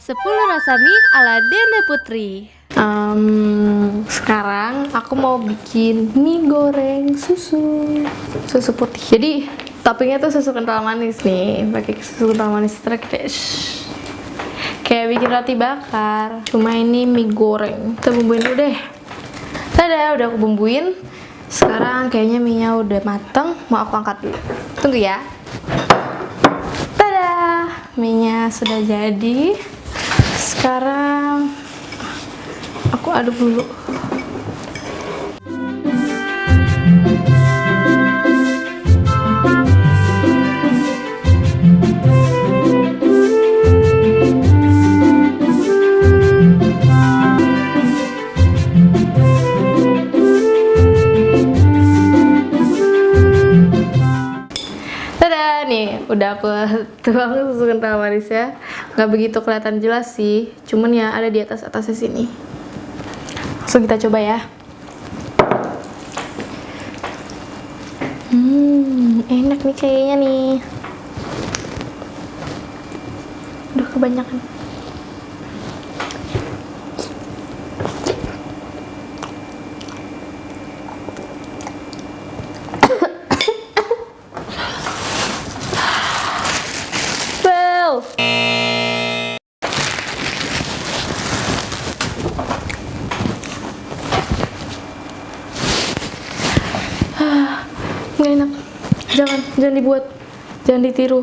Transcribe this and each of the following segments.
10 rasa mie ala Denda Putri. Sekarang aku mau bikin mie goreng susu putih. Jadi toppingnya tuh susu kental manis nih, pakai susu kental manis fresh. Kayak bikin roti bakar. Cuma ini mie goreng. Kita bumbuin dulu deh. Tada, udah aku bumbuin. Sekarang kayaknya mie-nya udah mateng. Mau aku angkat dulu. Tunggu ya. Tada, mie-nya sudah jadi. Sekarang aku aduk dulu. Tada, nih udah aku tuang susu kental manisnya. Nggak begitu kelihatan jelas sih, cuman ya ada di atasnya sini. Langsung kita coba ya. Enak nih kayaknya nih. Udah kebanyakan. Well. Nggak enak. Jangan dibuat, jangan ditiru.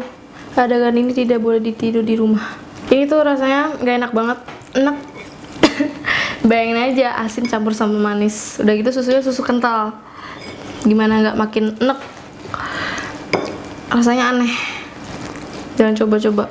Adegan ini tidak boleh ditiru di rumah. Ini tuh rasanya nggak enak banget, enak. Bayangin aja asin campur sama manis. Udah gitu susunya susu kental. Gimana nggak makin enak? Rasanya aneh. Jangan coba-coba.